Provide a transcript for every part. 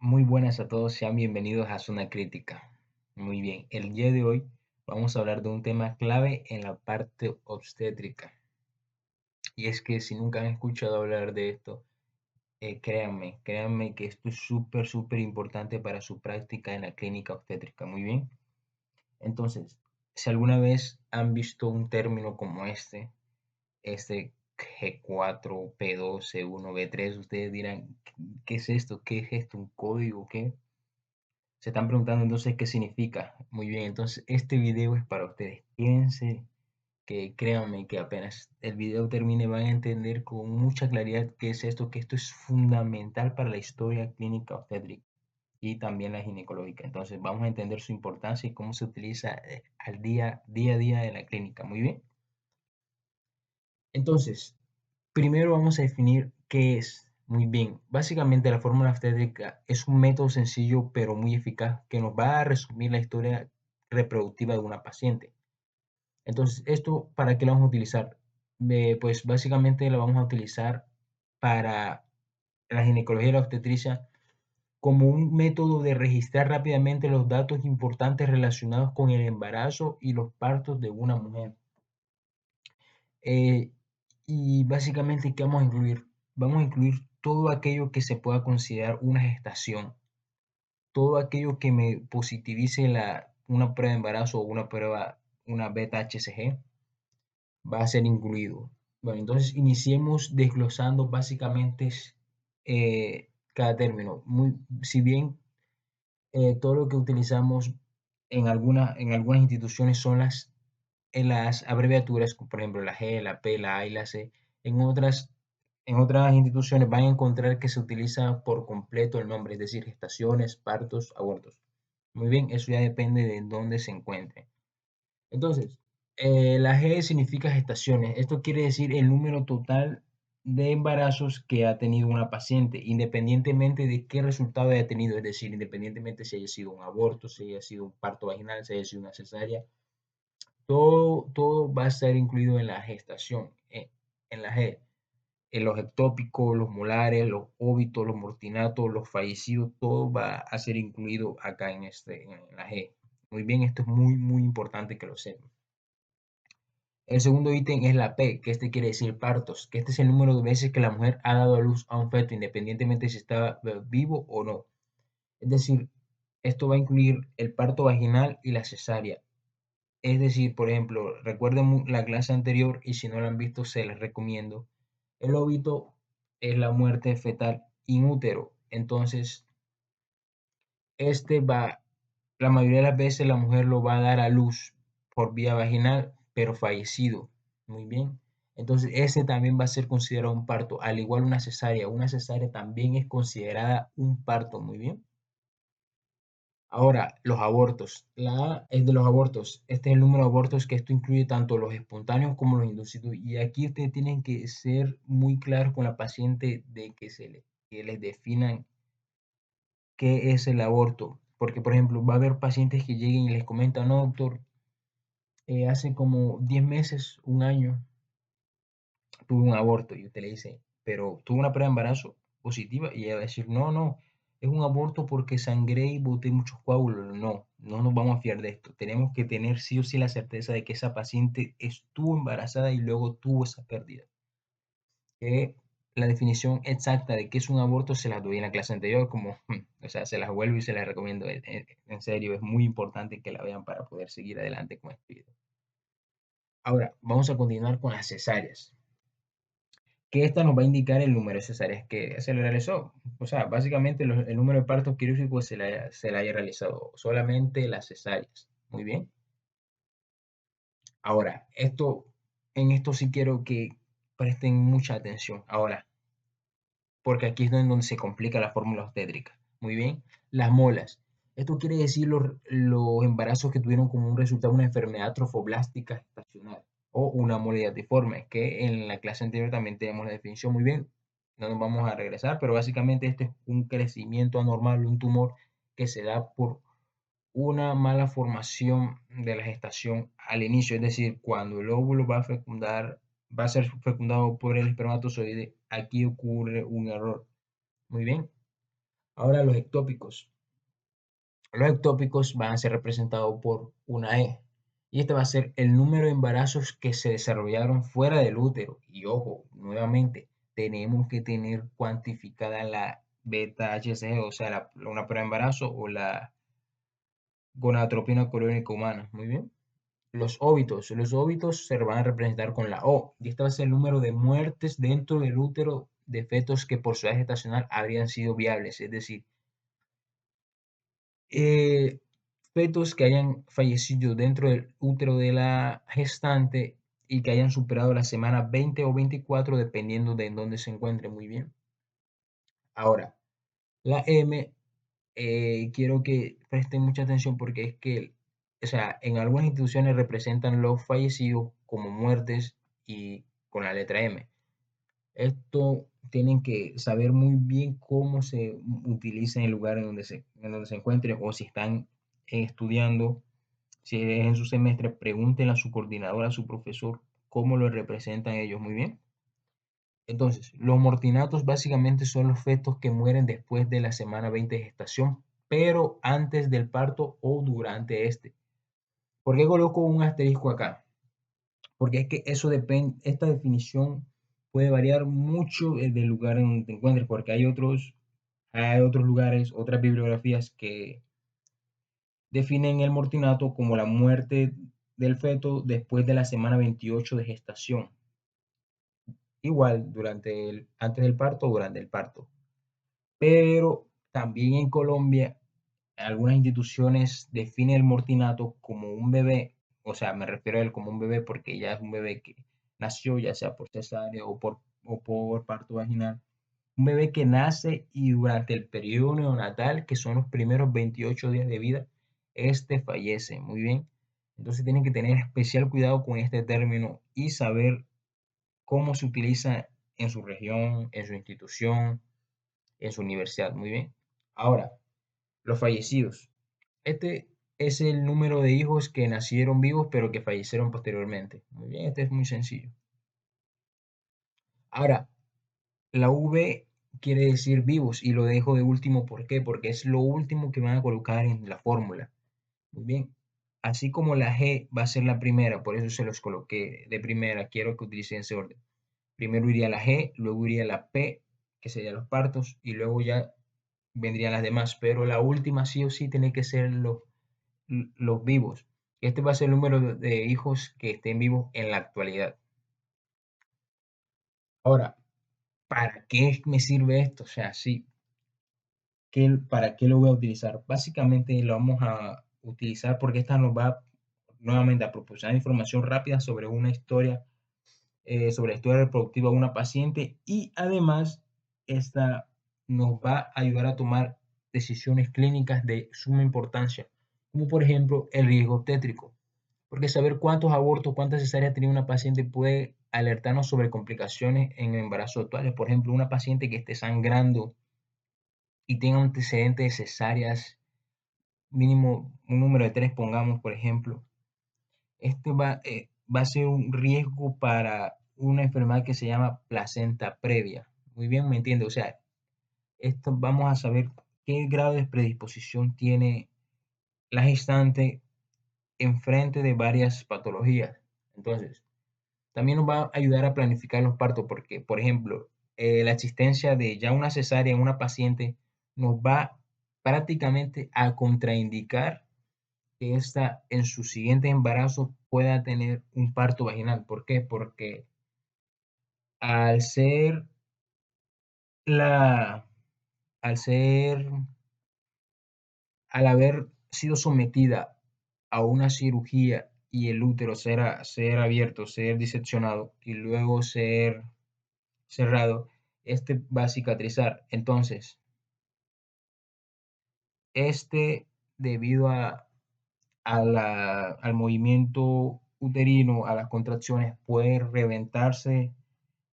Muy buenas a todos, sean bienvenidos a Zona Crítica. Muy bien, el día de hoy vamos a hablar de un tema clave en la parte obstétrica. Y es que si nunca han escuchado hablar de esto, créanme que esto es súper importante para su práctica en la clínica obstétrica. Muy bien, entonces, si alguna vez han visto un término como este G4, P2, C1, B3, ustedes dirán, ¿qué es esto? ¿Qué es esto? ¿Un código? ¿Qué? Se están preguntando entonces qué significa. Muy bien, entonces este video es para ustedes. Quédense, que créanme que apenas el video termine van a entender con mucha claridad qué es esto, que esto es fundamental para la historia clínica obstétrica y también la ginecológica. Entonces vamos a entender su importancia y cómo se utiliza al día a día en la clínica. Muy bien. Entonces, primero vamos a definir qué es. Muy bien, básicamente la fórmula obstétrica es un método sencillo pero muy eficaz que nos va a resumir la historia reproductiva de una paciente. Entonces, ¿esto para qué lo vamos a utilizar? Pues básicamente lo vamos a utilizar para la ginecología y la obstetricia como un método de registrar rápidamente los datos importantes relacionados con el embarazo y los partos de una mujer. Eh, y básicamente, ¿qué vamos a incluir? Vamos a incluir todo aquello que se pueda considerar una gestación, todo aquello que me positivice una prueba de embarazo o una beta HCG, va a ser incluido. Bueno, entonces iniciemos desglosando básicamente cada término. Si bien todo lo que utilizamos en algunas instituciones son las abreviaturas, por ejemplo, la G, la P, la A y la C. En otras instituciones van a encontrar que se utiliza por completo el nombre, es decir, gestaciones, partos, abortos. Muy bien, eso ya depende de dónde se encuentre. Entonces, la G significa gestaciones. Esto quiere decir el número total de embarazos que ha tenido una paciente, independientemente de qué resultado haya tenido, es decir, independientemente si haya sido un aborto, si haya sido un parto vaginal, si haya sido una cesárea, todo va a estar incluido en la gestación, en la G. En los ectópicos, los molares, los óbitos, los mortinatos, los fallecidos, todo va a ser incluido acá en la G. Muy bien, esto es muy importante que lo sepan. El segundo ítem es la P, que quiere decir partos, que este es el número de veces que la mujer ha dado a luz a un feto, independientemente si estaba vivo o no. Es decir, esto va a incluir el parto vaginal y la cesárea. Es decir, por ejemplo, recuerden la clase anterior y si no la han visto, se les recomiendo. El óbito es la muerte fetal in útero. Entonces, la mayoría de las veces la mujer lo va a dar a luz por vía vaginal, pero fallecido. Muy bien. Entonces, ese también va a ser considerado un parto, al igual una cesárea. Una cesárea también es considerada un parto. Muy bien. Ahora, los abortos. La A es de los abortos. Este es el número de abortos que esto incluye tanto los espontáneos como los inducidos. Y aquí ustedes tienen que ser muy claros con la paciente de que les definan qué es el aborto. Porque, por ejemplo, va a haber pacientes que lleguen y les comentan, no, doctor, hace como 10 meses, un año, tuve un aborto. Y usted le dice, pero tuve una prueba de embarazo positiva. Y ella va a decir, no, es un aborto porque sangré y boté muchos coágulos. No nos vamos a fiar de esto. Tenemos que tener sí o sí la certeza de que esa paciente estuvo embarazada y luego tuvo esa pérdida. Que la definición exacta de qué es un aborto se las doy en la clase anterior, o sea, se las vuelvo y se las recomiendo. En serio, es muy importante que la vean para poder seguir adelante con este video. Ahora, vamos a continuar con las cesáreas, que esta nos va a indicar el número de cesáreas que se le realizó. O sea, básicamente el número de partos quirúrgicos se le haya realizado, solamente las cesáreas. Muy bien. Ahora, en esto sí quiero que presten mucha atención. Ahora, porque aquí es donde se complica la fórmula obstétrica. Muy bien, las molas. Esto quiere decir los embarazos que tuvieron como un resultado una enfermedad trofoblástica estacional o una mola deforme, que en la clase anterior también tenemos la definición. Muy bien, no nos vamos a regresar, pero básicamente este es un crecimiento anormal, un tumor que se da por una mala formación de la gestación al inicio, es decir, cuando el óvulo va a ser fecundado por el espermatozoide, aquí ocurre un error. Muy bien. Ahora los ectópicos. Los ectópicos van a ser representados por una E. Y este va a ser el número de embarazos que se desarrollaron fuera del útero. Y ojo, nuevamente, tenemos que tener cuantificada la beta HCG, o sea, una prueba de embarazo o la gonadotropina coriónica humana. Muy bien. Los óvitos se van a representar con la O. Y este va a ser el número de muertes dentro del útero de fetos que por su edad gestacional habrían sido viables. Es decir, eh, fetos que hayan fallecido dentro del útero de la gestante y que hayan superado la semana 20 o 24, dependiendo de en dónde se encuentre. Muy bien. Ahora, la M, quiero que presten mucha atención porque es que, o sea, en algunas instituciones representan los fallecidos como muertes y con la letra M. Esto tienen que saber muy bien cómo se utiliza en el lugar en donde se encuentren o si están estudiando. Si es en su semestre, pregúntenle a su coordinador, a su profesor, cómo lo representan ellos. Muy bien. Entonces, los mortinatos básicamente son los fetos que mueren después de la semana 20 de gestación, pero antes del parto o durante este. ¿Por qué coloco un asterisco acá? Porque es que eso depende, esta definición puede variar mucho del lugar en donde te encuentres, porque hay otros lugares, otras bibliografías que definen el mortinato como la muerte del feto después de la semana 28 de gestación, igual antes del parto o durante el parto. Pero también en Colombia, algunas instituciones definen el mortinato como un bebé, o sea, me refiero a él como un bebé porque ya es un bebé que nació, ya sea por cesárea o por parto vaginal. Un bebé que nace y durante el periodo neonatal, que son los primeros 28 días de vida, este fallece. Muy bien. Entonces tienen que tener especial cuidado con este término y saber cómo se utiliza en su región, en su institución, en su universidad. Muy bien. Ahora, los fallecidos. Este es el número de hijos que nacieron vivos pero que fallecieron posteriormente. Muy bien, este es muy sencillo. Ahora, la V quiere decir vivos y lo dejo de último. ¿Por qué? Porque es lo último que van a colocar en la fórmula. Muy bien. Así como la G va a ser la primera, por eso se los coloqué de primera. Quiero que utilicen ese orden. Primero iría la G, luego iría la P, que serían los partos, y luego ya vendrían las demás. Pero la última sí o sí tiene que ser los vivos. Este va a ser el número de hijos que estén vivos en la actualidad. Ahora, ¿para qué me sirve esto? O sea, sí, ¿para qué lo voy a utilizar? Básicamente lo vamos a utilizar porque esta nos va nuevamente a proporcionar información rápida sobre la historia reproductiva de una paciente y además esta nos va a ayudar a tomar decisiones clínicas de suma importancia, como por ejemplo el riesgo obstétrico. Porque saber cuántos abortos, cuántas cesáreas tiene una paciente puede alertarnos sobre complicaciones en el embarazo actual. Por ejemplo, una paciente que esté sangrando y tenga un antecedente de cesáreas, mínimo un número de 3, pongamos, por ejemplo, este va a ser un riesgo para una enfermedad que se llama placenta previa. Muy bien, ¿me entiende? O sea, esto vamos a saber qué grado de predisposición tiene la gestante enfrente de varias patologías. Entonces, también nos va a ayudar a planificar los partos porque, por ejemplo, la existencia de ya una cesárea en una paciente nos va prácticamente a contraindicar que ésta en su siguiente embarazo pueda tener un parto vaginal. ¿Por qué? Porque al ser la, al ser, al haber sido sometida a una cirugía y el útero ser abierto, ser diseccionado y luego ser cerrado, este va a cicatrizar. Entonces, este, debido al movimiento uterino, a las contracciones, puede reventarse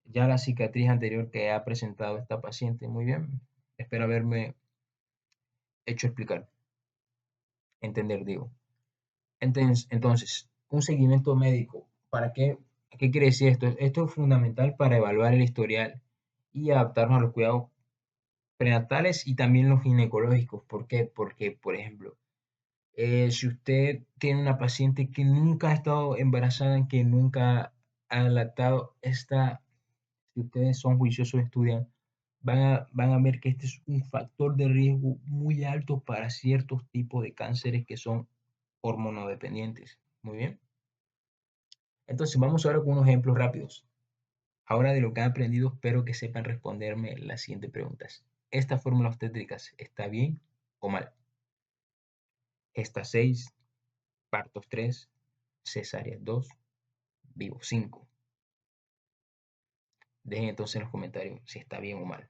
ya la cicatriz anterior que ha presentado esta paciente. Muy bien, espero haberme hecho explicar, entender, digo. Entonces, un seguimiento médico. ¿Para qué? ¿Qué quiere decir esto? Esto es fundamental para evaluar el historial y adaptarnos a los cuidados prenatales y también los ginecológicos. ¿Por qué? Porque, por ejemplo, si usted tiene una paciente que nunca ha estado embarazada, que nunca ha lactado, si ustedes son juiciosos, estudian, van a ver que este es un factor de riesgo muy alto para ciertos tipos de cánceres que son hormonodependientes. Muy bien. Entonces, vamos ahora con unos ejemplos rápidos. Ahora de lo que han aprendido, espero que sepan responderme las siguientes preguntas. ¿Esta fórmula obstétrica está bien o mal? Esta 6, partos 3, cesáreas 2, vivo 5. Dejen entonces en los comentarios si está bien o mal.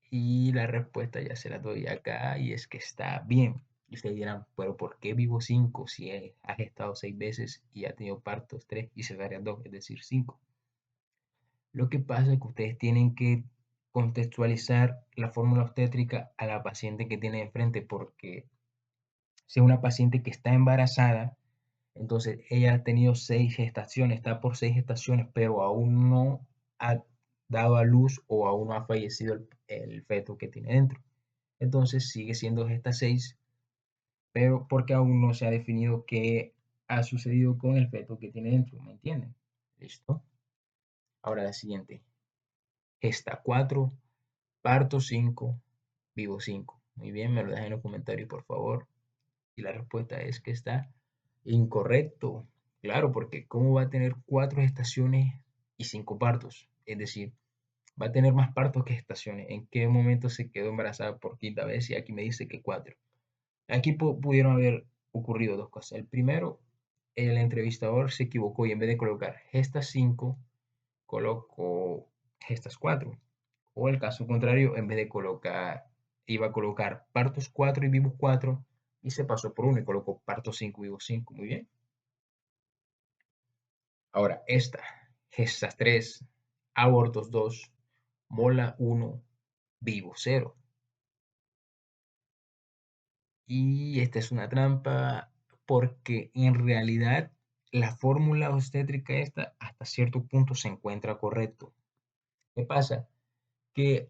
Y la respuesta ya se la doy acá y es que está bien. Y ustedes dirán, pero ¿por qué vivo 5 si has estado 6 veces y has tenido partos 3 y cesáreas 2, es decir, 5? Lo que pasa es que ustedes tienen que contextualizar la fórmula obstétrica a la paciente que tiene enfrente, porque si es una paciente que está embarazada, entonces ella ha tenido 6 gestaciones, está por 6 gestaciones, pero aún no ha dado a luz o aún no ha fallecido el feto que tiene dentro. Entonces sigue siendo gesta 6, pero porque aún no se ha definido qué ha sucedido con el feto que tiene dentro, ¿me entienden? ¿Listo? Ahora la siguiente. Gesta 4, parto 5, vivo 5. Muy bien, me lo dejan en los comentarios, por favor. Y la respuesta es que está incorrecto. Claro, porque ¿cómo va a tener 4 gestaciones y 5 partos? Es decir, va a tener más partos que gestaciones. ¿En qué momento se quedó embarazada por quinta vez? Y aquí me dice que 4. Aquí pudieron haber ocurrido dos cosas. El primero, el entrevistador se equivocó y en vez de colocar gestas 5, colocó gestas 4. O el caso contrario, en vez de iba a colocar partos 4 y vivos 4 y se pasó por uno y colocó partos 5 y vivos 5. Muy bien. Ahora, gestas 3, abortos 2, mola 1, vivo 0. Y esta es una trampa porque en realidad la fórmula obstétrica esta hasta cierto punto se encuentra correcto. ¿Qué pasa? Que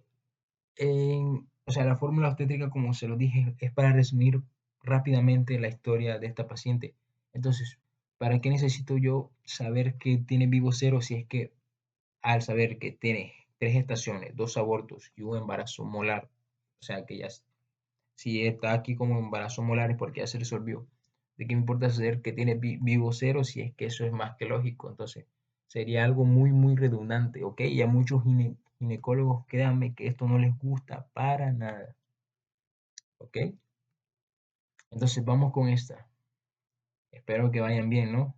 o sea, la fórmula obstétrica, como se lo dije, es para resumir rápidamente la historia de esta paciente. Entonces, ¿para qué necesito yo saber que tiene vivo 0 si es que al saber que tiene 3 gestaciones, 2 abortos y un embarazo molar, o sea, que ya si está aquí como embarazo molar es porque ya se resolvió? ¿De qué me importa saber que tiene vivo 0 si es que eso es más que lógico? Entonces, sería algo muy, muy redundante, ¿ok? Y a muchos ginecólogos, créanme que esto no les gusta para nada, ¿ok? Entonces, vamos con esta. Espero que vayan bien, ¿no?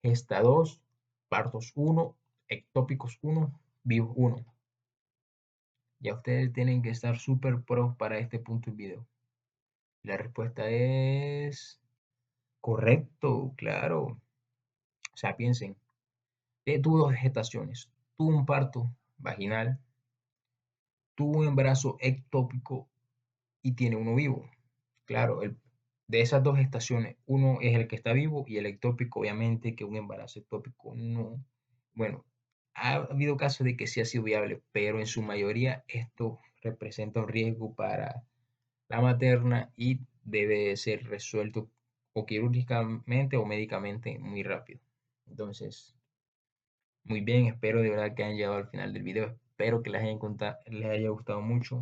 Gesta 2, partos 1, ectópicos 1, vivos 1. Ya ustedes tienen que estar súper pros para este punto del video. La respuesta es correcto, claro. O sea, piensen, tuvo 2 gestaciones, tuvo un parto vaginal, tuvo un embarazo ectópico y tiene uno vivo. Claro, de esas 2 gestaciones, uno es el que está vivo y el ectópico, obviamente, que un embarazo ectópico no. Bueno, ha habido casos de que sí ha sido viable, pero en su mayoría esto representa un riesgo para la materna y debe ser resuelto o quirúrgicamente o médicamente muy rápido. Entonces, muy bien, espero de verdad que hayan llegado al final del video. Espero que les haya gustado mucho.